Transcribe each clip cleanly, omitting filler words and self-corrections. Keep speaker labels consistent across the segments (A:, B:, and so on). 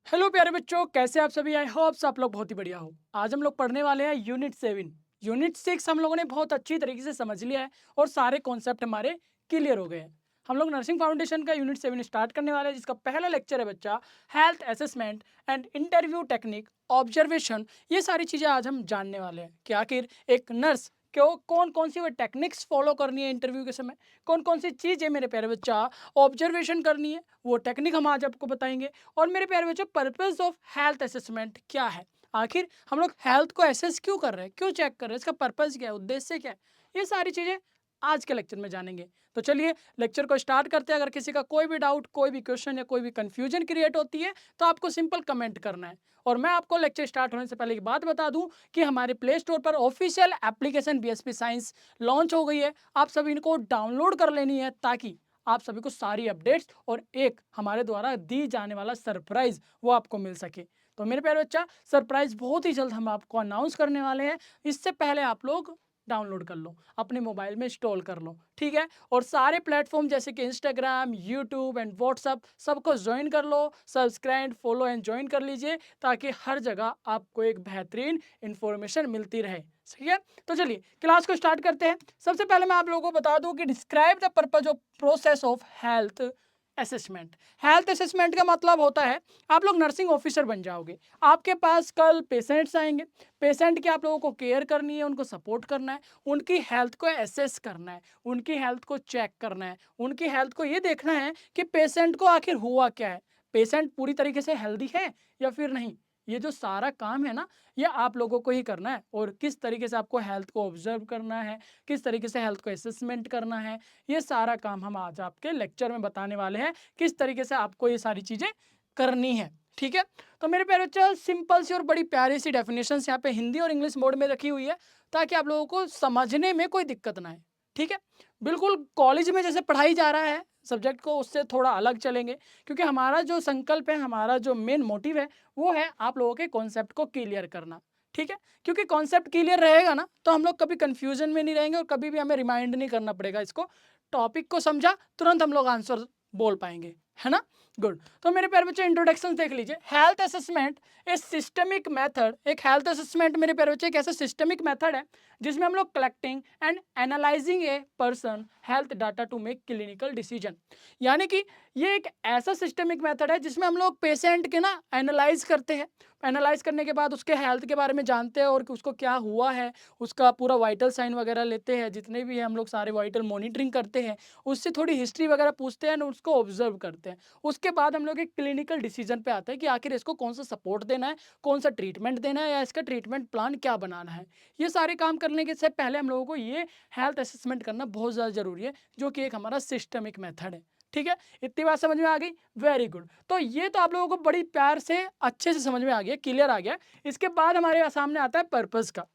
A: Hello प्यारे बच्चों, कैसे आप सभी? आई होप्स आप लोग बहुत ही बढ़िया हो। आज हम लोग पढ़ने वाले हैं यूनिट 7। यूनिट 6 हम लोगों ने बहुत अच्छी तरीके से समझ लिया है और सारे कॉन्सेप्ट हमारे क्लियर हो गए हैं। हम लोग नर्सिंग फाउंडेशन का यूनिट 7 स्टार्ट करने वाले हैं, जिसका पहला लेक्चर है बच्चा health assessment and interview technique observation. ये सारी चीज़ें आज हम जानने वाले हैं कि आखिर एक नर्स क्यों कौन कौन सी वो टेक्निक्स फॉलो करनी है इंटरव्यू के समय, कौन कौन सी चीज़ें मेरे प्यारे बच्चा ऑब्जर्वेशन करनी है, वो टेक्निक हम आज आपको बताएंगे। और मेरे प्यारे बच्चों, पर्पस ऑफ हेल्थ असेसमेंट क्या है? आखिर हम लोग हेल्थ को असेस क्यों कर रहे हैं, क्यों चेक कर रहे हैं, इसका पर्पस क्या है, उद्देश्य क्या है, ये सारी चीजें आज के लेक्चर में जानेंगे। तो चलिए लेक्चर को स्टार्ट करते हैं। अगर किसी का कोई भी डाउट, कोई भी क्वेश्चन या कोई भी कंफ्यूजन क्रिएट होती है तो आपको सिंपल कमेंट करना है। और मैं आपको लेक्चर स्टार्ट होने से पहले एक बात बता दूं कि हमारे प्ले स्टोर पर official application BSP science launch हो गई है। आप सभी इनको डाउनलोड कर लेनी है ताकि आप सभी को सारी अपडेट्स और एक हमारे द्वारा दी जाने वाला सरप्राइज वो आपको मिल सके। तो मेरे प्यारे बच्चा, सरप्राइज बहुत ही जल्द हम आपको अनाउंस करने वाले हैं। इससे पहले आप लोग डाउनलोड कर लो, अपने मोबाइल में इंस्टॉल कर लो, ठीक है? और सारे प्लेटफॉर्म जैसे कि इंस्टाग्राम, यूट्यूब एंड व्हाट्सअप सबको ज्वाइन कर लो, सब्सक्राइब, फॉलो एंड ज्वाइन कर लीजिए ताकि हर जगह आपको एक बेहतरीन इंफॉर्मेशन मिलती रहे। सही है? तो चलिए क्लास को स्टार्ट करते हैं। सबसे पहले मैं आप लोगों को बता दूं कि describe the purpose of process of health assessment. Health assessment का मतलब होता है आप लोग नर्सिंग ऑफिसर बन जाओगे। आपके पास कल पेशेंट्स आएंगे, पेशेंट की आप लोगों को केयर करनी है, उनको सपोर्ट करना है, उनकी हेल्थ को एसेस करना है, उनकी हेल्थ को चेक करना है, उनकी हेल्थ को ये देखना है कि पेशेंट को आखिर हुआ क्या है, पेशेंट पूरी तरीके से हेल्दी है या फिर नहीं। ये जो सारा काम है ना, ये आप लोगों को ही करना है। और किस तरीके से आपको हेल्थ को ऑब्जर्व करना है, किस तरीके से हेल्थ को असेसमेंट करना है, ये सारा काम हम आज आपके लेक्चर में बताने वाले हैं, किस तरीके से आपको ये सारी चीज़ें करनी है। ठीक है? तो मेरे प्यारे बच्चों, सिंपल सी और बड़ी प्यारी सी डेफिनेशंस यहाँ पे हिंदी और इंग्लिश मोड में रखी हुई है ताकि आप लोगों को समझने में कोई दिक्कत ना आए। ठीक है? बिल्कुल कॉलेज में जैसे पढ़ाई जा रहा है सब्जेक्ट को, उससे थोड़ा अलग चलेंगे, क्योंकि हमारा जो संकल्प है, हमारा जो मेन मोटिव है, वो है आप लोगों के कॉन्सेप्ट को क्लियर करना। ठीक है? क्योंकि कॉन्सेप्ट क्लियर रहेगा ना तो हम लोग कभी कंफ्यूजन में नहीं रहेंगे और कभी भी हमें रिमाइंड नहीं करना पड़ेगा इसको। टॉपिक को समझा तुरंत हम लोग आंसर बोल पाएंगे, है ना? गुड। तो मेरे प्यारे बच्चे, इंट्रोडक्शन देख लीजिए। हेल्थ असेसमेंट ए सिस्टमिक मेथड। एक हेल्थ असेसमेंट मेरे प्यारे बच्चे एक ऐसा सिस्टमिक मेथड है जिसमें हम लोग collecting and analysing a person health data to make clinical decision. यानी कि ये एक ऐसा सिस्टमिक मेथड है जिसमें हम लोग पेशेंट के ना एनालाइज करते हैं। एनालाइज करने के बाद उसके हेल्थ के बारे में जानते हैं और कि उसको क्या हुआ है, उसका पूरा वाइटल साइन वगैरह लेते हैं, जितने भी है हम लोग सारे वाइटल मॉनिटरिंग करते हैं, उससे थोड़ी हिस्ट्री वगैरह पूछते हैं और उसको ऑब्जर्व करते हैं। उसके बाद हम लोग एक क्लिनिकल डिसीजन पे आते हैं कि आखिर इसको कौन सा सपोर्ट देना है, कौन सा ट्रीटमेंट देना है, या इसका ट्रीटमेंट प्लान क्या बनाना है। ये सारे काम करने के से पहले हम लोगों को ये हेल्थ असेसमेंट करना बहुत ज़्यादा जरूरी है, जो कि एक हमारा सिस्टमिक मेथड है। ठीक है? इतनी बात समझ में आ गई? Very good. तो ये तो आप लोगों को बड़ी प्यार से अच्छे से समझ में आ गया, क्लियर आ गया। इसके बाद हमारे सामने आता है पर्पस का।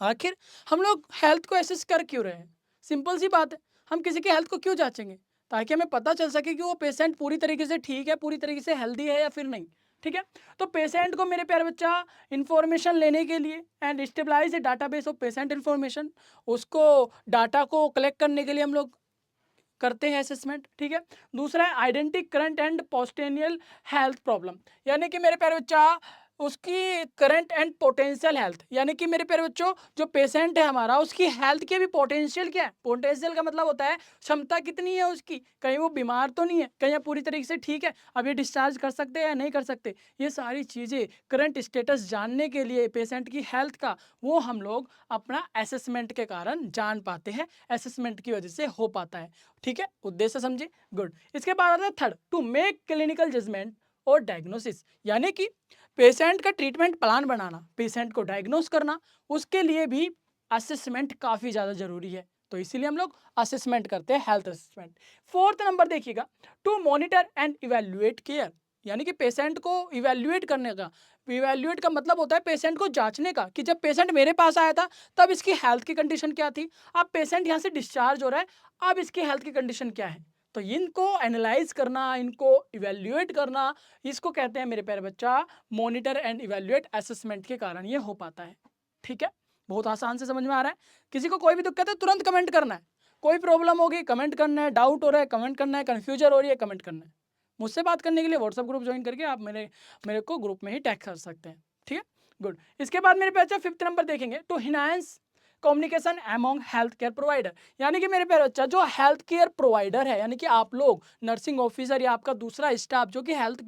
A: आखिर हम लोग हेल्थ को असेस कर क्यों रहे हैं? सिंपल सी बात है, हम किसी की हेल्थ को क्यों जांचेंगे? ताकि हमें पता चल सके कि वो पेशेंट पूरी तरीके से ठीक है, पूरी तरीके से हेल्दी है या फिर नहीं। ठीक है? तो पेशेंट को मेरे प्यारे बच्चा इंफॉर्मेशन लेने के लिए and establish database of patient information, उसको डाटा को कलेक्ट करने के लिए हम लोग करते हैं असेसमेंट। ठीक है? दूसरा है identity current and potential health problem. यानी कि मेरे प्यारे बच्चा उसकी करंट एंड पोटेंशियल हेल्थ, यानी कि मेरे प्यारे बच्चों जो पेशेंट है हमारा, उसकी हेल्थ के भी पोटेंशियल क्या है। पोटेंशियल का मतलब होता है क्षमता कितनी है उसकी, कहीं वो बीमार तो नहीं है, कहीं वो पूरी तरीके से ठीक है, अब ये डिस्चार्ज कर सकते हैं या नहीं कर सकते। ये सारी चीज़ें करंट स्टेटस जानने के लिए पेशेंट की हेल्थ का, वो हम लोग अपना असेसमेंट के कारण जान पाते हैं, असेसमेंट की वजह से हो पाता है। ठीक है? उद्देश्य समझे? गुड। इसके बाद आता है third, to make clinical judgement और डायग्नोसिस। यानी कि पेशेंट का ट्रीटमेंट प्लान बनाना, पेशेंट को डायग्नोस करना, उसके लिए भी असेसमेंट काफ़ी ज़्यादा जरूरी है। तो इसीलिए हम लोग असेसमेंट करते हैं, हेल्थ असेसमेंट। फोर्थ नंबर देखिएगा, to monitor and evaluate care. यानी कि पेशेंट को इवेल्युएट करने का, इवेल्युएट का मतलब होता है पेशेंट को जांचने का, कि जब पेशेंट मेरे पास आया था तब इसकी हेल्थ की कंडीशन क्या थी, अब पेशेंट यहाँ से डिस्चार्ज हो रहा है, अब इसकी हेल्थ की कंडीशन क्या है। तो इनको एनालाइज करना, इनको इवेल्युएट करना, इसको कहते हैं मेरे प्यारे बच्चा मॉनिटर एंड इवेल्युएट असेसमेंट के कारण ये हो पाता है। ठीक है? बहुत आसान से समझ में आ रहा है। किसी को कोई भी दिक्कत है तुरंत कमेंट करना है, कोई प्रॉब्लम होगी कमेंट करना है, डाउट हो रहा है कमेंट करना है, कन्फ्यूजन हो रही है कमेंट करना है। मुझसे बात करने के लिए व्हाट्सएप ग्रुप ज्वाइन करके आप मेरे को ग्रुप में ही टैग कर सकते हैं, ठीक है, गुड। इसके बाद मेरे पे अच्छा 5th नंबर देखेंगे, to enhance communication among health care provider, यानी कि मेरे प्यारे बच्चा जो हेल्थ केयर प्रोवाइडर है, यानी कि आप लोग नर्सिंग ऑफिसर या आपका दूसरा स्टाफ जो कि हेल्थ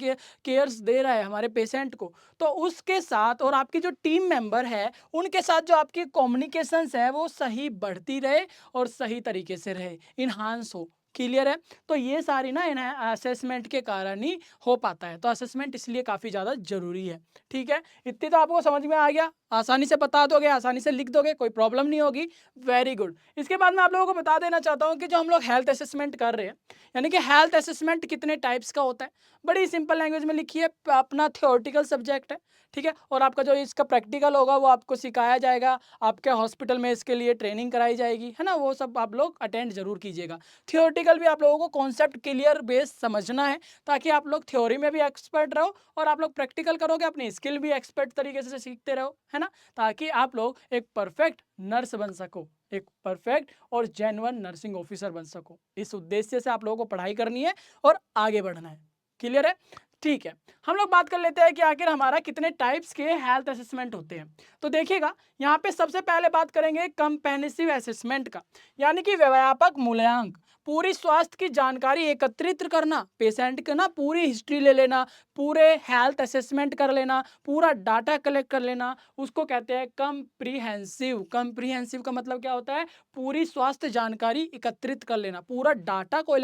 A: केयर्स दे रहा है हमारे पेशेंट को, तो उसके साथ और आपकी जो टीम मेंबर है उनके साथ जो आपकी कम्युनिकेशंस है वो सही बढ़ती रहे और सही तरीके से रहे, इन्हांस हो। क्लियर है? तो ये सारी ना असेसमेंट के कारण ही हो पाता है, तो असेसमेंट इसलिए काफ़ी ज़्यादा जरूरी है, ठीक है। इतनी तो आपको समझ में आ गया, आसानी से बता दोगे, आसानी से लिख दोगे, कोई प्रॉब्लम नहीं होगी, वेरी गुड। इसके बाद मैं आप लोगों को बता देना चाहता हूँ कि जो हम लोग हेल्थ असेसमेंट कर रहे हैं, यानी कि हेल्थ असेसमेंट कितने टाइप्स का होता है, बड़ी सिंपल लैंग्वेज में लिखिए, अपना थियोरेटिकल सब्जेक्ट है, ठीक है, और आपका जो इसका प्रैक्टिकल होगा वो आपको सिखाया जाएगा, आपके हॉस्पिटल में इसके लिए ट्रेनिंग कराई जाएगी, है ना, वो सब आप लोग अटेंड जरूर कीजिएगा। थियोरेटिकल भी आप लोगों को कॉन्सेप्ट क्लियर बेस समझना है, ताकि आप लोग थ्योरी में भी एक्सपर्ट रहो और आप लोग प्रैक्टिकल करोगे अपनी स्किल भी एक्सपर्ट तरीके से सीखते रहो, है ना, ताकि आप लोग एक परफेक्ट नर्स बन सको, एक परफेक्ट और जेन्युइन नर्सिंग ऑफिसर बन सको। इस उद्देश्य से आप लोगों को पढ़ाई करनी है और आगे बढ़ना है। क्लियर है? ठीक है, हम लोग बात कर लेते हैं कि आखिर हमारा कितने टाइप्स के हेल्थ असेसमेंट होते हैं। तो देखिएगा, यहाँ पे सबसे पहले बात करेंगे कंप्रेहेंसिव असेसमेंट का, यानी कि व्यापक मूल्यांक, पूरी स्वास्थ्य की जानकारी एकत्रित करना, पेशेंट का ना पूरी हिस्ट्री ले लेना, पूरे हेल्थ असेसमेंट कर लेना, पूरा डाटा कलेक्ट कर लेना, उसको कहते हैं कंप्रीहेंसिव। कंप्रीहेंसिव का मतलब क्या होता है? पूरी स्वास्थ्य जानकारी एकत्रित कर लेना, पूरा डाटा को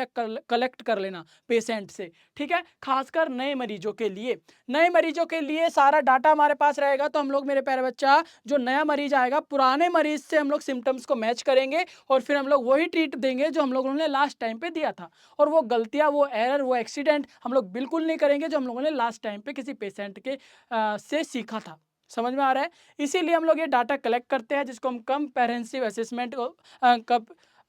A: कलेक्ट कर लेना पेशेंट से, ठीक है, खासकर नए मरीजों के लिए। नए मरीजों के लिए सारा डाटा हमारे पास रहेगा, तो हम लोग मेरे प्यारे बच्चा जो नया मरीज आएगा पुराने मरीज से हम लोग सिम्टम्स को मैच करेंगे और फिर हम लोग वही ट्रीट देंगे जो हम लोगों ने लास्ट टाइम पे दिया था, और वो गलतियां, वो एरर, वो एक्सीडेंट हम लोग बिल्कुल नहीं करेंगे जो हम लोगों ने लास्ट टाइम पे किसी पेशेंट के से सीखा था। समझ में आ रहा है? इसीलिए हम लोग ये डाटा कलेक्ट करते हैं, जिसको हम कंप्रेहेंसिव असेसमेंट को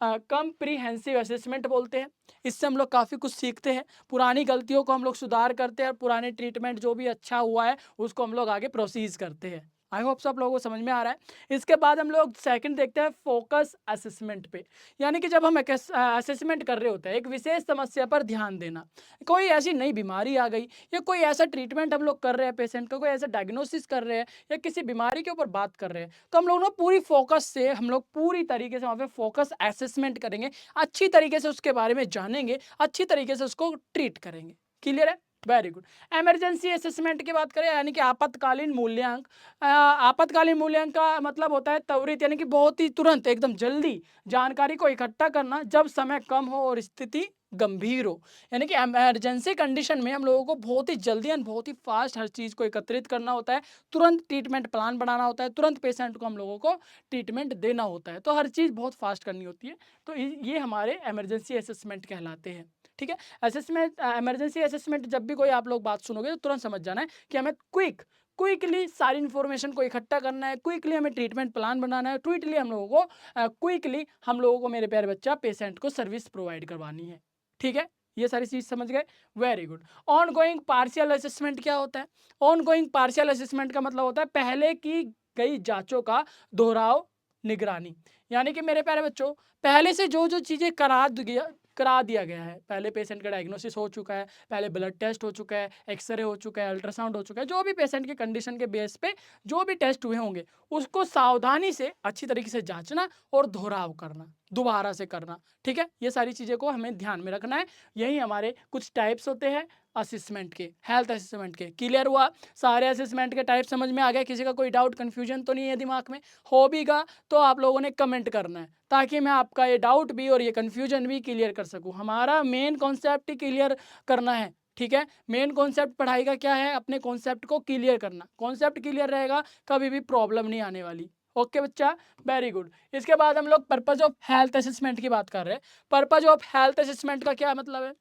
A: कंप्रीहेंसिव असेसमेंट बोलते हैं। इससे हम लोग काफ़ी कुछ सीखते हैं, पुरानी गलतियों को हम लोग सुधार करते हैं और पुराने ट्रीटमेंट जो भी अच्छा हुआ है उसको हम लोग आगे प्रोसीज करते हैं। आई होप सब लोगों को समझ में आ रहा है। इसके बाद हम लोग सेकंड देखते हैं फोकस असेसमेंट पे, यानी कि जब हम असेसमेंट कर रहे होते हैं एक विशेष समस्या पर ध्यान देना, कोई ऐसी नई बीमारी आ गई या कोई ऐसा ट्रीटमेंट हम लोग कर रहे हैं पेशेंट का, कोई ऐसा डायग्नोसिस कर रहे हैं या किसी बीमारी के ऊपर बात कर रहे हैं, तो हम लोग ना पूरी फोकस से हम लोग पूरी तरीके से वहाँ पे फोकस असेसमेंट करेंगे, अच्छी तरीके से उसके बारे में जानेंगे, अच्छी तरीके से उसको ट्रीट करेंगे। क्लियर है? Very good. इमरजेंसी असेसमेंट की बात करें, यानी कि आपातकालीन मूल्यांक। आपातकालीन मूल्यांक का मतलब होता है त्वरित, यानी कि बहुत ही तुरंत, एकदम जल्दी जानकारी को इकट्ठा करना जब समय कम हो और स्थिति गंभीर हो, यानी कि इमरजेंसी कंडीशन में हम लोगों को बहुत ही जल्दी एंड बहुत ही फास्ट हर चीज़ को एकत्रित करना होता है, तुरंत ट्रीटमेंट प्लान बनाना होता है, तुरंत पेशेंट को हम लोगों को ट्रीटमेंट देना होता है, तो हर चीज़ बहुत फास्ट करनी होती है, तो ये हमारे इमरजेंसी असेसमेंट कहलाते हैं। ठीक है, असेसमेंट, इमरजेंसी असेसमेंट जब भी कोई आप लोग बात सुनोगे तो तुरंत समझ जाना है कि हमें क्विकली सारी इन्फॉर्मेशन को इकट्ठा करना है, क्विकली हमें ट्रीटमेंट प्लान बनाना है, क्विकली हम लोगों को मेरे प्यारे बच्चा पेशेंट को सर्विस प्रोवाइड करवानी है। ठीक है, ये सारी चीज समझ गए, very good. On going partial assessment क्या होता है? ऑन गोइंग पार्शियल असेसमेंट का मतलब होता है पहले की गई जांचों का दोहराव निगरानी, यानी कि मेरे प्यारे बच्चों पहले से जो जो चीजें करा दिया गया है, पहले पेशेंट का डायग्नोसिस हो चुका है, पहले ब्लड टेस्ट हो चुका है, एक्सरे हो चुका है, अल्ट्रासाउंड हो चुका है, जो भी पेशेंट की कंडीशन के बेस पे जो भी टेस्ट हुए होंगे उसको सावधानी से अच्छी तरीके से जांचना और दोहराव करना, दोबारा से करना। ठीक है, ये सारी चीज़ें को हमें ध्यान में रखना है। यही हमारे कुछ टाइप्स होते हैं असेसमेंट के, हेल्थ असेसमेंट के। क्लियर हुआ? सारे असेसमेंट के टाइप समझ में आ गए? किसी का कोई डाउट कन्फ्यूजन तो नहीं है दिमाग में? हो भी गा तो आप लोगों ने कमेंट करना है, ताकि मैं आपका ये डाउट भी और ये कन्फ्यूजन भी क्लियर कर सकूं। हमारा मेन कॉन्सेप्ट ही क्लियर करना है। ठीक है, मेन कॉन्सेप्ट पढ़ाई का क्या है? अपने कॉन्सेप्ट को क्लियर करना। कॉन्सेप्ट क्लियर रहेगा कभी भी प्रॉब्लम नहीं आने वाली। ओके बच्चा, वेरी गुड। इसके बाद हम लोग पर्पज ऑफ हेल्थ असेसमेंट की बात कर रहे हैं। पर्पज ऑफ हेल्थ असेसमेंट का क्या मतलब है?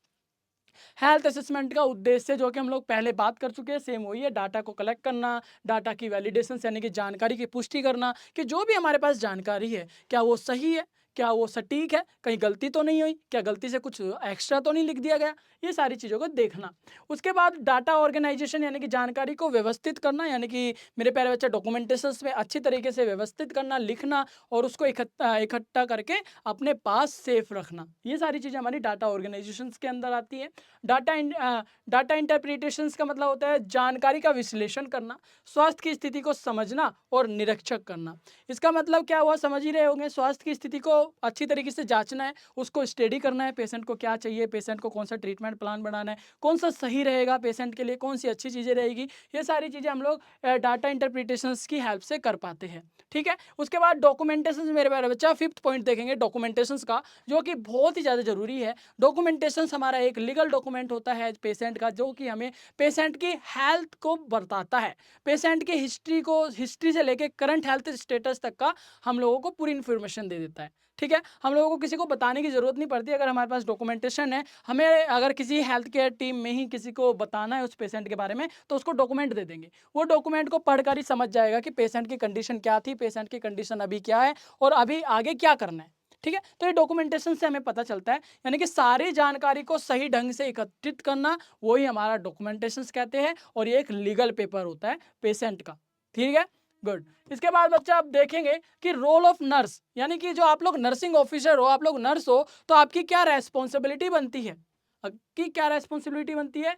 A: हेल्थ असेसमेंट का उद्देश्य जो कि हम लोग पहले बात कर चुके हैं, सेम वही है, डाटा को कलेक्ट करना, डाटा की वैलिडेशन यानी कि जानकारी की पुष्टि करना कि जो भी हमारे पास जानकारी है क्या वो सही है, क्या वो सटीक है, कहीं गलती तो नहीं हुई, क्या गलती से कुछ एक्स्ट्रा तो नहीं लिख दिया गया, ये सारी चीज़ों को देखना। उसके बाद डाटा ऑर्गेनाइजेशन यानी कि जानकारी को व्यवस्थित करना, यानी कि मेरे प्यारे बच्चे डॉक्यूमेंटेशंस में अच्छी तरीके से व्यवस्थित करना, लिखना और उसको इकट्ठा इकट्ठा करके अपने पास सेफ रखना, ये सारी चीज़ें हमारी डाटा ऑर्गेनाइजेशंस के अंदर आती है। डाटा इंटरप्रिटेशंस का मतलब होता है जानकारी का विश्लेषण करना, स्वास्थ्य की स्थिति को समझना और निरीक्षक करना। इसका मतलब क्या हुआ, समझ ही रहे होंगे, स्वास्थ्य की स्थिति को अच्छी तरीके से जांचना है, उसको स्टडी करना है, पेशेंट को क्या चाहिए, पेशेंट को कौन सा ट्रीटमेंट प्लान बनाना है, कौन सा सही रहेगा पेशेंट के लिए, कौन सी अच्छी चीज़ें रहेगी, ये सारी चीज़ें हम लोग डाटा इंटरप्रिटेशंस की हेल्प से कर पाते हैं। ठीक है, उसके बाद डॉक्यूमेंटेशन, मेरे प्यारे बच्चा फिफ्थ पॉइंट देखेंगे डॉक्यूमेंटेशंस का, जो कि बहुत ही ज़्यादा जरूरी है। डॉक्यूमेंटेशंस हमारा एक लीगल डॉक्यूमेंट होता है पेशेंट का, जो कि हमें पेशेंट की हेल्थ को बताता है, पेशेंट की हिस्ट्री से लेके करंट हेल्थ स्टेटस तक का हम लोगों को पूरी इन्फॉर्मेशन दे देता है। ठीक है, हम लोगों को किसी को बताने की जरूरत नहीं पड़ती, अगर हमारे पास डॉक्यूमेंटेशन है, हमें अगर किसी हेल्थ केयर टीम में ही किसी को बताना है उस पेशेंट के बारे में, तो उसको डॉक्यूमेंट दे देंगे, वो डॉक्यूमेंट को पढ़कर ही समझ जाएगा कि पेशेंट की कंडीशन क्या थी, पेशेंट की कंडीशन अभी क्या है और अभी आगे क्या करना है। ठीक है, तो ये डॉक्यूमेंटेशन से हमें पता चलता है, यानी कि सारी जानकारी को सही ढंग से एकत्रित करना, वही हमारा डॉक्यूमेंटेशन कहते हैं, और ये एक लीगल पेपर होता है पेशेंट का। ठीक है, गुड। इसके बाद बच्चा आप देखेंगे कि रोल ऑफ नर्स, यानी कि जो आप लोग नर्सिंग ऑफिसर हो, आप लोग नर्स हो, तो आपकी क्या रेस्पॉन्सिबिलिटी बनती है, आपकी क्या रेस्पॉन्सिबिलिटी बनती है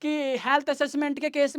A: कि हेल्थ असेसमेंट के केस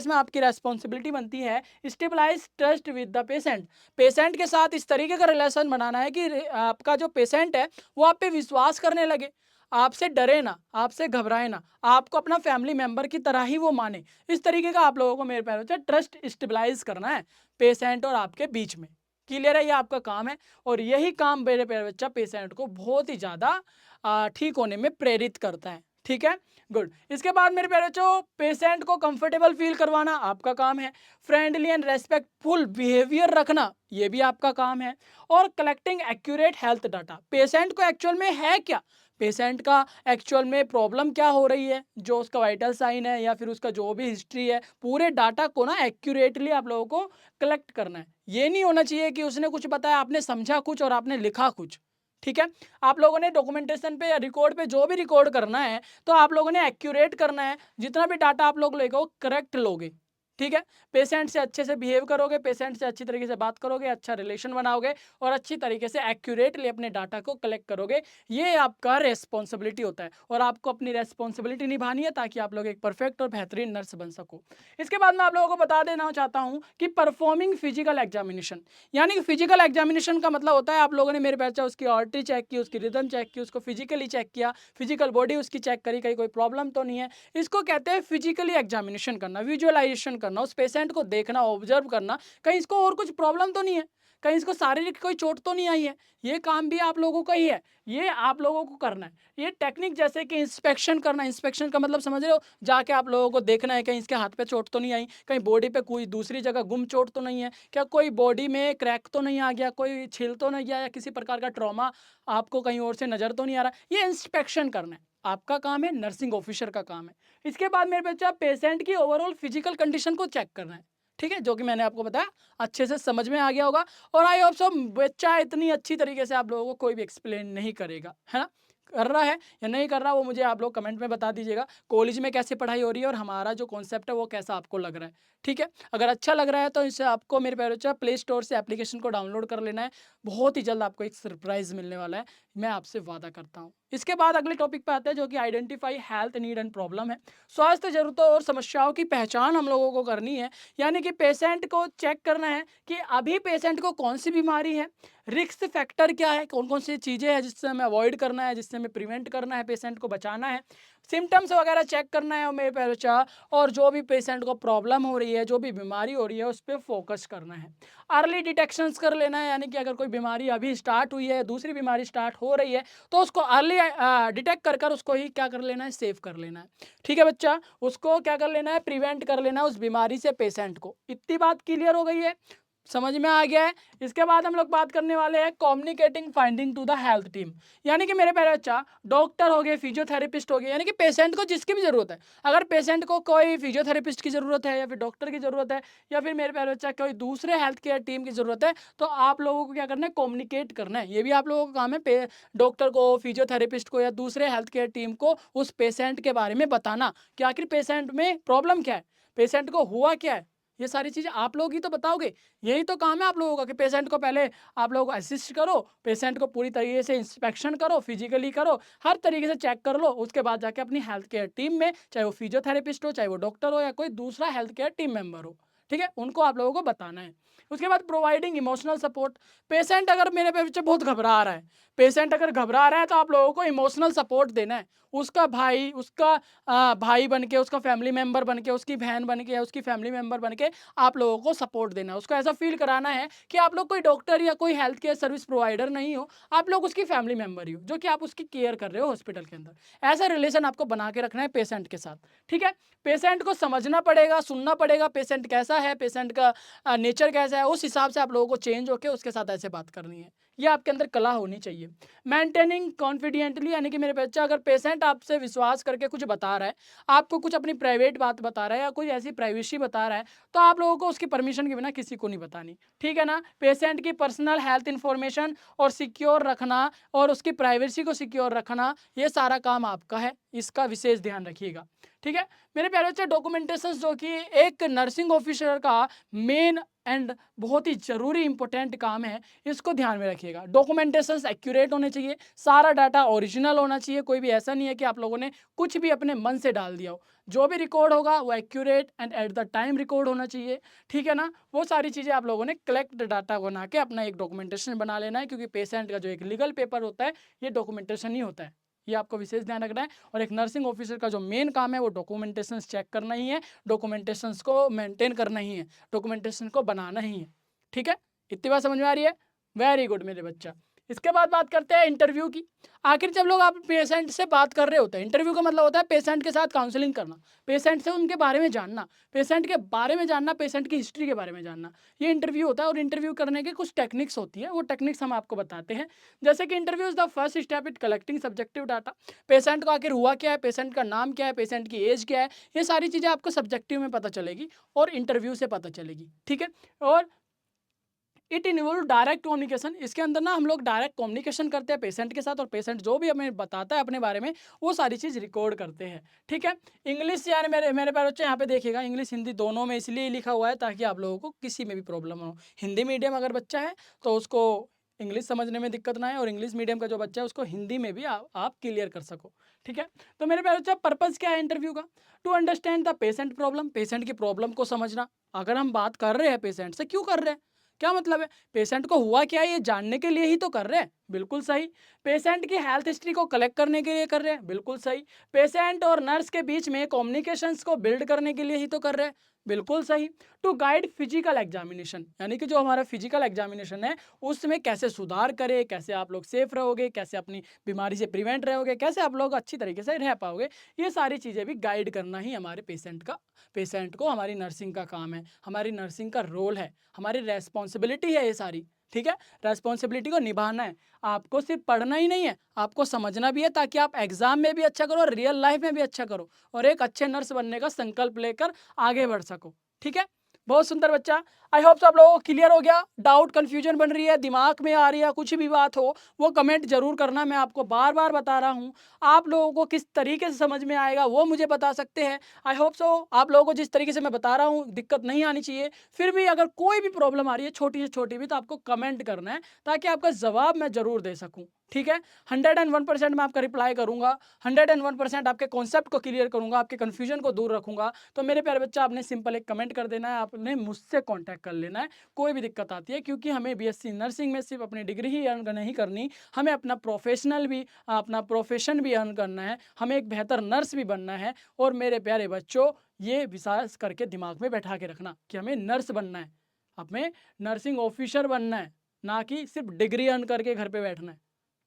A: में, आपकी रेस्पॉन्सिबिलिटी बनती है establish trust with the patient, patient के साथ इस तरीके का रिलेशन बनाना है कि आपका जो पेशेंट है वो आप पे विश्वास करने लगे, आपसे डरे ना, आपसे घबराए ना, आपको अपना फैमिली मेंबर की तरह ही वो माने। इस तरीके का आप लोगों को, मेरे प्यारे बच्चे, ट्रस्ट स्टेबलाइज करना है पेशेंट और आपके बीच में। क्लियर है, ये आपका काम है, और यही काम मेरे प्यारे बच्चा पेशेंट को बहुत ही ज़्यादा ठीक होने में प्रेरित करता है। ठीक है, गुड। इसके बाद मेरे प्यारे बच्चों, पेशेंट को कंफर्टेबल फील करवाना आपका काम है, फ्रेंडली एंड रेस्पेक्टफुल बिहेवियर रखना ये भी आपका काम है, और collecting accurate health data, patient को एक्चुअल में है क्या, पेशेंट का एक्चुअल में प्रॉब्लम क्या हो रही है, जो उसका वाइटल साइन है या फिर उसका जो भी हिस्ट्री है, पूरे डाटा को ना एक्यूरेटली आप लोगों को कलेक्ट करना है। ये नहीं होना चाहिए कि उसने कुछ बताया, आपने समझा कुछ और आपने लिखा कुछ। ठीक है, आप लोगों ने डॉक्यूमेंटेशन पे या रिकॉर्ड पे जो भी रिकॉर्ड करना है, तो आप लोगों ने एक्यूरेट करना है, जितना भी डाटा आप लोग लेगा वो करेक्ट लोगे। ठीक है, पेशेंट से अच्छे से बिहेव करोगे, पेशेंट से अच्छी तरीके से बात करोगे, अच्छा रिलेशन बनाओगे और अच्छी तरीके से एक्यूरेटली अपने डाटा को कलेक्ट करोगे, ये आपका रेस्पॉन्सिबिलिटी होता है, और आपको अपनी रेस्पॉन्सिबिलिटी निभानी है ताकि आप लोग एक परफेक्ट और बेहतरीन नर्स बन सको। इसके बाद मैं आप लोगों को बता देना चाहता हूँ कि परफॉर्मिंग फिजिकल एग्जामिनेशन, यानी कि फिजिकल एग्जामिनेशन का मतलब होता है, आप लोगों ने मेरे बच्चा उसकी आर्टरी चेक की, उसकी रिदम चेक की, उसको फिजिकली चेक किया, फिजिकल बॉडी उसकी चेक करी, कहीं कोई प्रॉब्लम तो नहीं है, इसको कहते हैं फिजिकली एग्जामिनेशन करना, विजुअलाइजेशन करना, उस पेशेंट को देखना, ऑब्जर्व करना, कहीं इसको और कुछ प्रॉब्लम तो नहीं है, कहीं इसको शारीरिक कोई चोट तो नहीं आई है, ये काम भी आप लोगों का ही है, ये आप लोगों को करना है। ये टेक्निक जैसे कि इंस्पेक्शन करना, इंस्पेक्शन का मतलब समझ रहे हो, जाके आप लोगों को देखना है कहीं इसके हाथ पे चोट तो नहीं आई, कहीं बॉडी पे कोई दूसरी जगह गुम चोट तो नहीं है, क्या कोई बॉडी में क्रैक तो नहीं आ गया, कोई छील तो नहीं गया, या किसी प्रकार का ट्रॉमा आपको कहीं और से नजर तो नहीं आ रहा, ये इंस्पेक्शन करना है, आपका काम है, नर्सिंग ऑफिसर का काम है। इसके बाद मेरे बच्चा पेशेंट की ओवरऑल फिजिकल कंडीशन को चेक करना है। ठीक है, जो कि मैंने आपको बताया, अच्छे से समझ में आ गया होगा, और आई होप सो बच्चा इतनी अच्छी तरीके से आप लोगों को कोई भी एक्सप्लेन नहीं करेगा, है ना, कर रहा है या नहीं कर रहा वो मुझे आप लोग कमेंट में बता दीजिएगा, कॉलेज में कैसे पढ़ाई हो रही है और हमारा जो कॉन्सेप्ट है वो कैसा आपको लग रहा है। ठीक है, अगर अच्छा लग रहा है तो इससे आपको, मेरे प्यारे बच्चा, प्ले स्टोर से एप्लीकेशन को डाउनलोड कर लेना है, बहुत ही जल्द आपको एक सरप्राइज मिलने वाला है, मैं आपसे वादा करता हूँ। इसके बाद अगले टॉपिक पे आते हैं, जो कि identify health need and problem है, स्वास्थ्य जरूरतों और समस्याओं की पहचान हम लोगों को करनी है, यानी कि पेशेंट को चेक करना है कि अभी पेशेंट को कौन सी बीमारी है, रिस्क फैक्टर क्या है, कौन कौन सी चीज़ें हैं जिससे हमें अवॉइड करना है, जिससे हमें प्रिवेंट करना है, पेशेंट को बचाना है, सिम्टम्स वगैरह चेक करना है, और मेरे प्यारे बच्चा, और जो भी पेशेंट को प्रॉब्लम हो रही है, जो भी बीमारी हो रही है, उस पर फोकस करना है, अर्ली डिटेक्शंस कर लेना है, यानी कि अगर कोई बीमारी अभी स्टार्ट हुई है, दूसरी बीमारी स्टार्ट हो रही है, तो उसको अर्ली डिटेक्ट कर उसको ही क्या कर लेना है, सेव कर लेना है। ठीक है बच्चा, उसको क्या कर लेना है, प्रिवेंट कर लेना है उस बीमारी से पेशेंट को। इतनी बात क्लियर हो गई है, समझ में आ गया है। इसके बाद हम लोग बात करने वाले हैं communicating finding to the health team. यानी कि मेरे प्यारे बच्चा, डॉक्टर हो गए, फिजियोथेरेपिस्ट हो गए, यानी कि पेशेंट को जिसकी भी जरूरत है, अगर पेशेंट को कोई फिजियोथेरेपिस्ट की जरूरत है या फिर डॉक्टर की जरूरत है या फिर मेरे प्यारे बच्चा कोई दूसरे हेल्थ केयर टीम की जरूरत है, तो आप लोगों को क्या करना है, कम्युनिकेट करना है। ये भी आप लोगों का काम है, डॉक्टर को, फिजियोथेरेपिस्ट को या दूसरे हेल्थ केयर टीम को उस पेशेंट के बारे में बताना कि आखिर पेशेंट में प्रॉब्लम क्या है, पेशेंट को हुआ क्या है। ये सारी चीजें आप लोग ही तो बताओगे। यही तो काम है आप लोगों का कि पेशेंट को पहले आप लोग असिस्ट करो, पेशेंट को पूरी तरीके से इंस्पेक्शन करो, फिजिकली करो, हर तरीके से चेक कर लो, उसके बाद जाके अपनी हेल्थ केयर टीम में, चाहे वो फिजियोथेरेपिस्ट हो, चाहे वो डॉक्टर हो या कोई दूसरा हेल्थ केयर टीम मेंबर हो, ठीक है, उनको आप लोगों को बताना है। उसके बाद प्रोवाइडिंग इमोशनल सपोर्ट। पेशेंट अगर मेरे बच्चे बहुत घबरा रहा है, पेशेंट अगर घबरा रहा है तो आप लोगों को इमोशनल सपोर्ट देना है। उसका भाई, उसका भाई बन के, उसका फैमिली मेंबर बन के, उसकी बहन बन के, उसकी फैमिली मेंबर बन के आप लोगों को सपोर्ट देना है। उसको ऐसा फील कराना है कि आप लोग कोई डॉक्टर या कोई हेल्थ केयर सर्विस प्रोवाइडर नहीं हो, आप लोग उसकी फैमिली मेंबर ही हो, जो कि आप उसकी केयर कर रहे हो हॉस्पिटल के अंदर। ऐसा रिलेशन आपको बना के रखना है पेशेंट के साथ, ठीक है। पेशेंट को समझना पड़ेगा, सुनना पड़ेगा, पेशेंट कैसा है, पेशेंट का नेचर कैसा है, उस हिसाब से आप लोगों को चेंज होकर उसके साथ ऐसे बात करनी है। ये आपके अंदर कला होनी चाहिए। मेंटेनिंग कॉन्फिडेंटली, यानी कि मेरे बच्चा, अगर पेशेंट आपसे विश्वास करके कुछ बता रहा है, आपको कुछ अपनी प्राइवेट बात बता रहा है या कोई ऐसी प्राइवेसी बता रहा है, तो आप लोगों को उसकी परमिशन के बिना किसी को नहीं बतानी, ठीक है ना। पेशेंट की पर्सनल हेल्थ इंफॉर्मेशन और सिक्योर रखना और उसकी प्राइवेसी को सिक्योर रखना, ये सारा काम आपका है, इसका विशेष ध्यान रखिएगा, ठीक है। मेरे प्यारे बच्चे, डॉक्यूमेंटेशन जो कि एक नर्सिंग ऑफिसर का मेन एंड बहुत ही जरूरी इंपॉर्टेंट काम है, इसको ध्यान में रखिएगा। डॉक्यूमेंटेशन एक्यूरेट होने चाहिए, सारा डाटा ओरिजिनल होना चाहिए, कोई भी ऐसा नहीं है कि आप लोगों ने कुछ भी अपने मन से डाल दिया हो। जो भी रिकॉर्ड होगा वो accurate and at the time record होना चाहिए, ठीक है ना। वो सारी चीज़ें आप लोगों ने कलेक्ट डाटा बना के अपना एक डॉक्यूमेंटेशन बना लेना है, क्योंकि पेशेंट का जो एक लीगल पेपर होता है, ये डॉक्यूमेंटेशन ही होता है। ये आपको विशेष ध्यान रखना है। और एक नर्सिंग ऑफिसर का जो मेन काम है वो डॉक्यूमेंटेशन चेक करना ही है, डॉक्यूमेंटेशन को मेंटेन करना ही है, डॉक्यूमेंटेशन को बनाना ही है, ठीक है। इतनी बात समझ में आ रही है? वेरी गुड मेरे बच्चा। इसके बाद बात करते हैं इंटरव्यू की। आखिर जब लोग आप पेशेंट से बात कर रहे होते हैं, इंटरव्यू का मतलब होता है पेशेंट के साथ काउंसलिंग करना, पेशेंट से उनके बारे में जानना, पेशेंट के बारे में जानना, पेशेंट की हिस्ट्री के बारे में जानना, ये इंटरव्यू होता है। और इंटरव्यू करने के कुछ टेक्निक्स होती है, वो टेक्निक्स हम आपको बताते हैं। जैसे कि interview is the first step in collecting subjective data. Patient को आखिर हुआ क्या है, पेशेंट का नाम क्या है, पेशेंट की एज क्या है, ये सारी चीज़ें आपको सब्जेक्टिव में पता चलेगी और इंटरव्यू से पता चलेगी, ठीक है। और इट इन्वॉल्व डायरेक्ट कम्युनिकेशन। इसके अंदर ना हम लोग डायरेक्ट कम्युनिकेशन करते हैं पेशेंट के साथ, और पेशेंट जो भी हमें बताता है अपने बारे में, वो सारी चीज़ रिकॉर्ड करते हैं, ठीक है। इंग्लिश, यार मेरे मेरे प्यारे बच्चे, यहाँ पे देखिएगा, इंग्लिश हिंदी दोनों में इसलिए लिखा हुआ है ताकि आप लोगों को किसी में भी प्रॉब्लम हो। हिंदी मीडियम अगर बच्चा है तो उसको इंग्लिश समझने में दिक्कत ना है, और इंग्लिश मीडियम का जो बच्चा है उसको हिंदी में भी आप क्लियर कर सको, ठीक है। तो मेरे प्यारे बच्चा, पर्पज़ क्या है इंटरव्यू का? To understand the patient problem, patient की प्रॉब्लम को समझना। अगर हम बात कर रहे हैं पेशेंट से, क्यों कर रहे हैं, क्या मतलब है, पेशेंट को हुआ क्या है ये जानने के लिए ही तो कर रहे हैं, बिल्कुल सही। पेशेंट की हेल्थ हिस्ट्री को कलेक्ट करने के लिए कर रहे हैं, बिल्कुल सही। पेशेंट और नर्स के बीच में कम्युनिकेशंस को बिल्ड करने के लिए ही तो कर रहे हैं, बिल्कुल सही। टू गाइड फिजिकल एग्जामिनेशन, यानी कि जो हमारा फिजिकल एग्जामिनेशन है उसमें कैसे सुधार करें, कैसे आप लोग सेफ रहोगे, कैसे अपनी बीमारी से प्रिवेंट रहोगे, कैसे आप लोग अच्छी तरीके से रह पाओगे, ये सारी चीज़ें भी गाइड करना ही हमारे पेशेंट को हमारी नर्सिंग का काम है, हमारी नर्सिंग का रोल है, हमारी रेस्पॉन्सिबिलिटी है ये सारी, ठीक है। रेस्पॉन्सिबिलिटी को निभाना है। आपको सिर्फ पढ़ना ही नहीं है, आपको समझना भी है, ताकि आप एग्जाम में भी अच्छा करो और रियल लाइफ में भी अच्छा करो, और एक अच्छे नर्स बनने का संकल्प लेकर आगे बढ़ सको, ठीक है। बहुत सुंदर बच्चा। आई होप आप लोगों को क्लियर हो गया। डाउट कंफ्यूजन बन रही है, दिमाग में आ रही है, कुछ भी बात हो वो कमेंट जरूर करना। मैं आपको बार बार बता रहा हूँ, आप लोगों को किस तरीके से समझ में आएगा वो मुझे बता सकते हैं। आई होप सो आप लोगों को जिस तरीके से मैं बता रहा हूँ दिक्कत नहीं आनी चाहिए। फिर भी अगर कोई भी प्रॉब्लम आ रही है, छोटी से छोटी भी, तो आपको कमेंट करना है, ताकि आपका जवाब मैं जरूर दे सकूँ, ठीक है। 101% मैं आपका रिप्लाई करूंगा, 101% आपके कॉन्सेप्ट को क्लियर करूंगा, आपके कन्फ्यूजन को दूर रखूंगा। तो मेरे प्यारे बच्चा, आपने सिंपल एक कमेंट कर देना है, आपने मुझसे कांटेक्ट कर लेना है कोई भी दिक्कत आती है, क्योंकि हमें बीएससी नर्सिंग में सिर्फ अपनी डिग्री ही अर्न नहीं करनी, हमें अपना प्रोफेशन भी अर्न करना है, हमें एक बेहतर नर्स भी बनना है। और मेरे प्यारे बच्चों, ये विश्वास करके दिमाग में बैठा के रखना कि हमें नर्स बनना है, हमें नर्सिंग ऑफिसर बनना है, ना कि सिर्फ डिग्री अर्न करके घर पे बैठना है,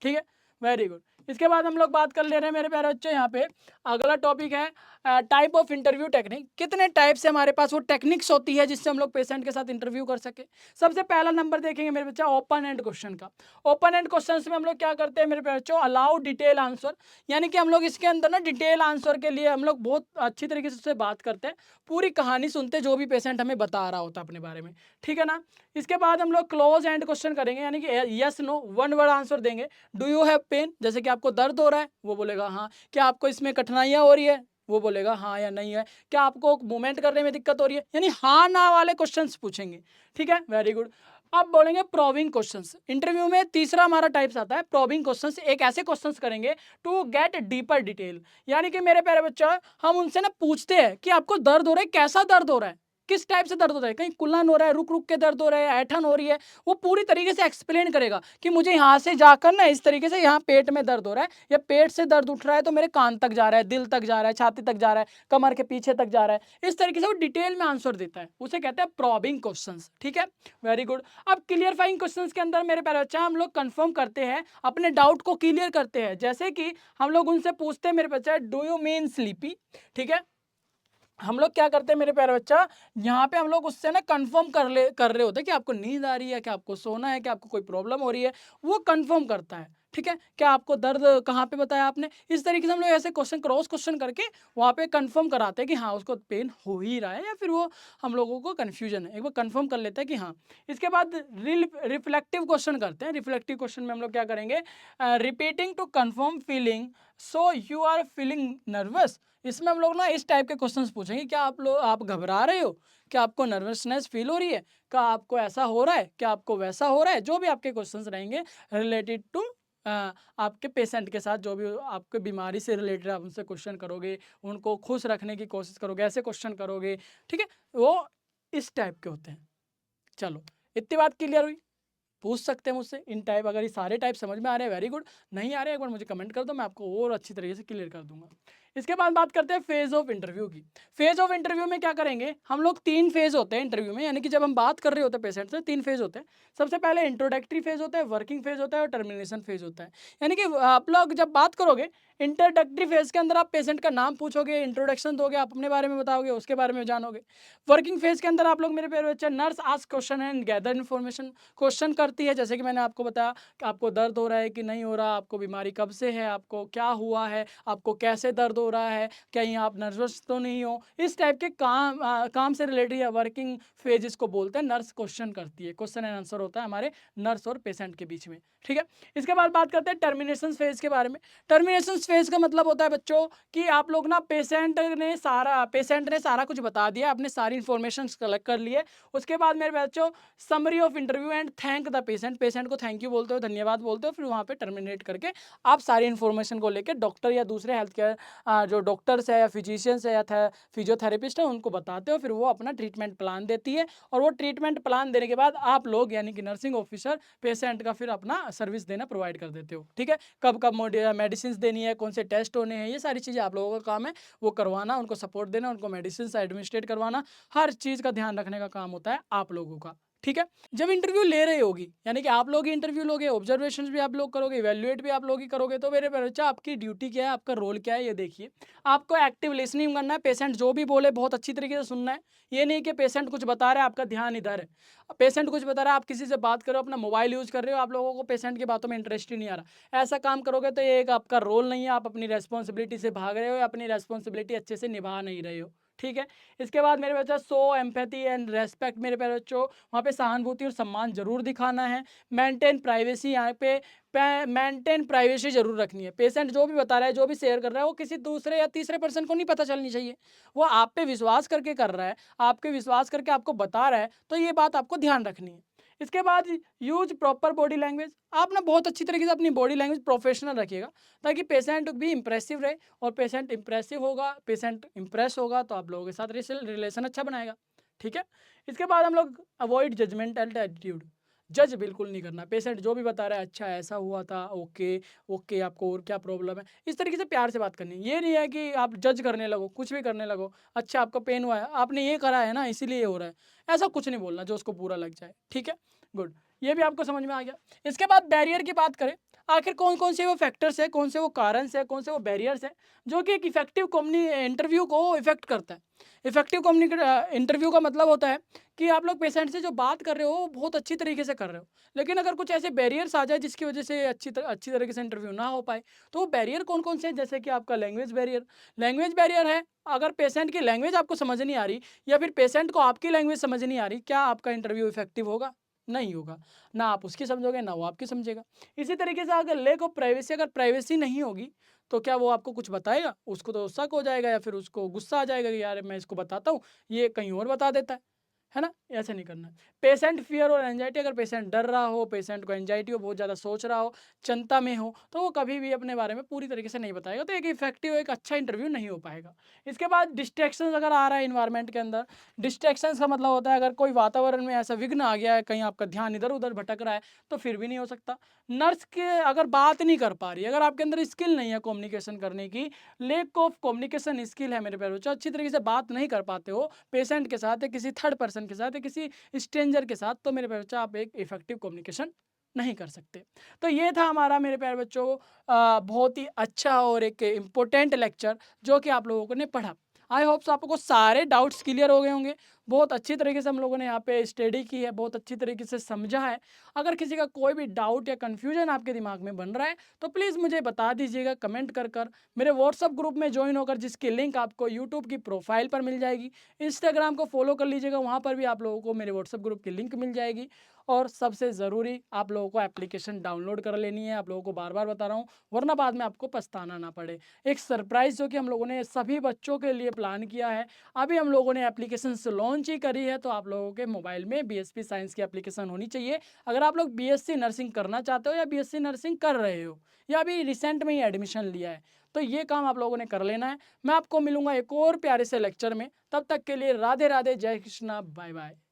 A: ठीक है। Very good. इसके बाद हम लोग बात कर ले रहे हैं मेरे प्यारे बच्चों, यहाँ पे अगला टॉपिक है टाइप ऑफ इंटरव्यू टेक्निक। कितने टाइप से हमारे पास वो टेक्निक्स होती है जिससे हम लोग पेशेंट के साथ इंटरव्यू कर सके। सबसे पहला नंबर देखेंगे मेरे बच्चा ओपन एंड क्वेश्चन का। ओपन एंड क्वेश्चन में हम लोग क्या करते हैं मेरे प्यारे बच्चों, अलाउ डिटेल आंसर, यानी कि हम लोग इसके अंदर ना डिटेल आंसर के लिए हम लोग बहुत अच्छी तरीके से उससे बात करते हैं, पूरी कहानी सुनते हैं जो भी पेशेंट हमें बता रहा होता है अपने बारे में, ठीक है ना। इसके बाद हम लोग क्लोज एंड क्वेश्चन करेंगे, यानी कि yes no one word answer देंगे। डू यू हैव पेन, जैसे कि आपको दर्द हो रहा है, वो बोलेगा हाँ। क्या आपको इसमें कठिनाइयाँ हो रही है, वो बोलेगा हाँ या नहीं है। क्या आपको मूवमेंट करने में दिक्कत हो रही है, यानी हाँ ना वाले क्वेश्चंस पूछेंगे, ठीक है, वेरी गुड। अब बोलेंगे प्रोबिंग क्वेश्चंस। इंटरव्यू में तीसरा हमारा टाइप्स आता है प्रोबिंग क्वेश्चंस। एक ऐसे क्वेश्चंस करेंगे टू गेट डीपर डिटेल, यानी कि मेरे प्यारे बच्चा हम उनसे ना पूछते हैं कि आपको दर्द हो रहा है, कैसा दर्द हो रहा है, किस टाइप से दर्द हो रहा है, कहीं कुल्हन हो रहा है, रुक रुक के दर्द हो रहा है, ऐठन हो रही है। वो पूरी तरीके से एक्सप्लेन करेगा कि मुझे यहाँ से जाकर ना इस तरीके से यहाँ पेट में दर्द हो रहा है, या पेट से दर्द उठ रहा है तो मेरे कान तक जा रहा है, दिल तक जा रहा है, छाती तक जा रहा है, कमर के पीछे तक जा रहा है। इस तरीके से वो डिटेल में आंसर देता है, उसे कहते हैं प्रॉबिंग क्वेश्चंस, ठीक है, वेरी गुड। अब क्लियरफाइंग क्वेश्चंस के अंदर मेरे प्यारे बच्चा हम लोग कंफर्म करते हैं, अपने डाउट को क्लियर करते हैं। जैसे कि हम लोग उनसे पूछते हैं मेरे बच्चा डू यू मीन स्लीपी, ठीक है। हम लोग क्या करते हैं मेरे प्यारे बच्चा, यहाँ पे हम लोग उससे ना कंफर्म कर रहे होते हैं कि आपको नींद आ रही है, कि आपको सोना है, कि आपको कोई प्रॉब्लम हो रही है, वो कंफर्म करता है, ठीक है। क्या आपको दर्द कहाँ पे बताया आपने, इस तरीके से हम लोग ऐसे क्वेश्चन क्रॉस क्वेश्चन करके वहाँ पे कंफर्म कराते हैं कि हाँ उसको पेन हो ही रहा है, या फिर वो हम लोगों को कन्फ्यूजन है, एक बार कंफर्म कर लेते हैं कि हाँ। इसके बाद रिफ्लेक्टिव क्वेश्चन करते हैं। रिफ्लेक्टिव क्वेश्चन में हम लोग क्या करेंगे, repeating to confirm feeling, so you are feeling nervous. इसमें हम लोग ना इस टाइप के क्वेश्चंस पूछेंगे, क्या आप घबरा रहे हो, क्या आपको नर्वसनेस फील हो रही है, क्या आपको ऐसा हो रहा है, क्या आपको वैसा हो रहा है। जो भी आपके क्वेश्चंस रहेंगे रिलेटेड टू आपके पेशेंट के साथ, जो भी आपके बीमारी से रिलेटेड आप उनसे क्वेश्चन करोगे, उनको खुश रखने की कोशिश करोगे, ऐसे क्वेश्चन करोगे, ठीक है, वो इस टाइप के होते हैं। चलो इतनी बात क्लियर हुई। पूछ सकते हैं मुझसे इन टाइप, अगर ये सारे टाइप समझ में आ रहे हैं वेरी गुड, नहीं आ रहे एक बार मुझे कमेंट कर दो, मैं आपको और अच्छी तरीके से क्लियर कर दूंगा। इसके बाद बात करते हैं फेज ऑफ इंटरव्यू की। फेज ऑफ इंटरव्यू में क्या करेंगे हम लोग, 3 फेज होते हैं इंटरव्यू में, यानी कि जब हम बात कर रहे होते हैं पेशेंट से 3 फेज होते हैं। सबसे पहले इंट्रोडक्टरी फेज होता है, वर्किंग फेज होता है और टर्मिनेशन फेज होता है। यानी कि आप लोग जब बात करोगे इंट्रोडक्टरी फेज के अंदर आप पेशेंट का नाम पूछोगे, इंट्रोडक्शन दोगे, आप अपने बारे में बताओगे, उसके बारे में जानोगे। वर्किंग फेज के अंदर आप लोग मेरे प्यारे बच्चे nurse ask question and gather information, question करती है, जैसे कि मैंने आपको बताया कि आपको दर्द हो रहा है कि नहीं हो रहा, आपको बीमारी कब से है, आपको क्या हुआ है, आपको कैसे दर्द हो रहा है, कहीं आप नर्वस तो नहीं हो, इस टाइप के काम से रिलेटेड या वर्किंग फेज इसको बोलते हैं। नर्स क्वेश्चन करती है, क्वेश्चन एंड आंसर होता है हमारे नर्स और पेशेंट के बीच में, ठीक है। इसके बाद बात करते हैं टर्मिनेशन फेज के बारे में। टर्मिनेशन फेज का मतलब होता है बच्चों कि आप लोग ना पेशेंट ने सारा कुछ बता दिया, आपने सारी इन्फॉर्मेशन कलेक्ट कर लिए, उसके बाद मेरे बच्चों summary of interview and thank the patient, patient को थैंक यू बोलते हो, धन्यवाद बोलते हो, फिर वहाँ पे टर्मिनेट करके आप सारी इन्फॉर्मेशन को लेकर डॉक्टर या दूसरे हेल्थ केयर जो डॉक्टर्स है या फिजिशियंस है या फिजियोथेरेपिस्ट है उनको बताते हो, फिर वो अपना ट्रीटमेंट प्लान देती है, और वो ट्रीटमेंट प्लान देने के बाद आप लोग यानी कि नर्सिंग ऑफिसर पेशेंट का फिर अपना सर्विस देना प्रोवाइड कर देते हो, ठीक है। कब कब मेडिसिन देनी है, कौन से टेस्ट होने हैं, ये सारी चीज़ें आप लोगों का काम है, वो करवाना, उनको सपोर्ट देना, उनको मेडिसिन एडमिनिस्ट्रेट करवाना, हर चीज़ का ध्यान रखने का काम होता है आप लोगों का, ठीक है। जब इंटरव्यू ले रहे होगी, यानी कि आप लोग ही इंटरव्यू लोगे, ऑब्जर्वेशंस भी आप लोग करोगे, इवैल्यूएट भी आप लोग ही करोगे, तो मेरे बच्चा आपकी ड्यूटी क्या है, आपका रोल क्या है, ये देखिए। आपको एक्टिव लिसनिंग करना है, पेशेंट जो भी बोले बहुत अच्छी तरीके से सुनना है। ये नहीं कि पेशेंट कुछ बता रहा है आपका ध्यान इधर है, पेशेंट कुछ बता रहा है आप किसी से बात करो, अपना मोबाइल यूज़ कर रहे हो, आप लोगों को पेशेंट की बातों में इंटरेस्ट ही नहीं आ रहा। ऐसा काम करोगे तो ये एक आपका रोल नहीं है, आप अपनी रेस्पॉन्सिबिलिटी से भाग रहे हो या अपनी रेस्पॉन्सिबिलिटी अच्छे से निभा नहीं रहे हो, ठीक है। इसके बाद मेरे बच्चा सो एम्पैथी एंड रेस्पेक्ट, मेरे प्यारे बच्चों वहाँ पे सहानुभूति और सम्मान जरूर दिखाना है। मेंटेन प्राइवेसी, यहाँ पे मेंटेन प्राइवेसी जरूर रखनी है। पेशेंट जो भी बता रहा है, जो भी शेयर कर रहा है, वो किसी दूसरे या तीसरे पर्सन को नहीं पता चलनी चाहिए, वो आप पे विश्वास करके कर रहा है, आपके विश्वास करके आपको बता रहा है, तो ये बात आपको ध्यान रखनी है। इसके बाद यूज प्रॉपर बॉडी लैंग्वेज, आप ना बहुत अच्छी तरीके से अपनी बॉडी लैंग्वेज प्रोफेशनल रखिएगा, ताकि पेशेंट भी इंप्रेसिव रहे, और पेशेंट इंप्रेसिव होगा, पेशेंट इंप्रेस होगा तो आप लोगों के साथ रिलेशन अच्छा बनाएगा, ठीक है। इसके बाद हम लोग अवॉइड जजमेंटल एटीट्यूड, जज बिल्कुल नहीं करना। पेशेंट जो भी बता रहा है, अच्छा ऐसा हुआ था, ओके ओके, आपको और क्या प्रॉब्लम है, इस तरीके से प्यार से बात करनी है। ये नहीं है कि आप जज करने लगो, कुछ भी करने लगो, अच्छा आपका पेन हुआ है, आपने ये करा है ना इसीलिए ये हो रहा है, ऐसा कुछ नहीं बोलना जो उसको बुरा लग जाए, ठीक है, गुड। ये भी आपको समझ में आ गया। इसके बाद बैरियर की बात करें, आखिर कौन कौन से वो फैक्टर्स है, कौन से वो कारण है, कौन से वो बैरियर्स है जो कि एक इफेक्टिव इंटरव्यू को इफेक्ट करता है। इफेक्टिव इंटरव्यू का मतलब होता है कि आप लोग पेशेंट से जो बात कर रहे हो वो बहुत अच्छी तरीके से कर रहे हो, लेकिन अगर कुछ ऐसे बैरियर्स आ जाए जिसकी वजह से अच्छी तरीके से इंटरव्यू ना हो पाए, तो वो बैरियर कौन कौन से हैं? जैसे कि आपका लैंग्वेज बैरियर है। अगर पेशेंट की लैंग्वेज आपको समझ नहीं आ रही या फिर पेशेंट को आपकी लैंग्वेज समझ नहीं आ रही, क्या आपका इंटरव्यू इफेक्टिव होगा? नहीं होगा। ना आप उसकी समझोगे, ना वो आपकी समझेगा। इसी तरीके से अगर लैक ऑफ प्राइवेसी, अगर प्राइवेसी नहीं होगी, तो क्या वो आपको कुछ बताएगा? उसको तो शक हो जाएगा या फिर उसको गुस्सा आ जाएगा कि यार मैं इसको बताता हूँ, ये कहीं और बता देता है ना? ऐसे नहीं करना है। पेशेंट फ़ियर और एंग्ज़ायटी, अगर पेशेंट डर रहा हो, पेशेंट को एंग्ज़ायटी हो, बहुत ज़्यादा सोच रहा हो, चिंता में हो, तो वो कभी भी अपने बारे में पूरी तरीके से नहीं बताएगा, तो एक इफ़ेक्टिव, एक अच्छा इंटरव्यू नहीं हो पाएगा। इसके बाद डिस्ट्रैक्शंस अगर आ रहा है एनवायरनमेंट के अंदर, डिस्ट्रैक्शंस का मतलब होता है अगर कोई वातावरण में ऐसा विघ्न आ गया है, कहीं आपका ध्यान इधर-उधर भटक रहा है, तो फिर भी नहीं हो सकता। नर्स के अगर बात नहीं कर पा रही है, अगर आपके अंदर स्किल नहीं है कम्युनिकेशन करने की, लैक ऑफ कम्युनिकेशन स्किल है मेरे प्यारे बच्चों, अच्छी तरीके से बात नहीं कर पाते हो पेशेंट के साथ या किसी थर्ड पर्सन के साथ या किसी स्ट्रेंजर के साथ, तो मेरे प्यारे बच्चों आप एक इफेक्टिव कम्युनिकेशन नहीं कर सकते। तो ये था हमारा मेरे प्यारे बच्चों बहुत ही अच्छा और एक इम्पोर्टेंट लेक्चर जो कि आप लोगों ने पढ़ा। आई होप सो आपको सारे डाउट्स क्लियर हो गए होंगे। बहुत अच्छी तरीके से हम लोगों ने यहाँ पे स्टडी की है, बहुत अच्छी तरीके से समझा है। अगर किसी का कोई भी डाउट या कन्फ्यूजन आपके दिमाग में बन रहा है, तो प्लीज़ मुझे बता दीजिएगा कमेंट कर मेरे व्हाट्सअप ग्रुप में ज्वाइन होकर, जिसकी लिंक आपको यूट्यूब की प्रोफाइल पर मिल जाएगी। इंस्टाग्राम को फॉलो कर लीजिएगा, वहाँ पर भी आप लोगों को मेरे व्हाट्सएप ग्रुप की लिंक मिल जाएगी। और सबसे ज़रूरी आप लोगों को एप्लीकेशन डाउनलोड कर लेनी है, आप लोगों को बार-बार बता रहा हूँ, वरना बाद में आपको पछताना ना पड़े। एक सरप्राइज़ जो कि हम लोगों ने सभी बच्चों के लिए प्लान किया है, अभी हम लोगों ने एप्लीकेशंस लॉन्च ही करी है, तो आप लोगों के मोबाइल में बीएसपी साइंस की एप्लीकेशन होनी चाहिए। अगर आप लोग बीएससी नर्सिंग करना चाहते हो या बीएससी नर्सिंग कर रहे हो या अभी रिसेंट में ही एडमिशन लिया है, तो ये काम आप लोगों ने कर लेना है। मैं आपको मिलूँगा एक और प्यारे से लेक्चर में, तब तक के लिए राधे राधे, जय कृष्णा, बाय बाय।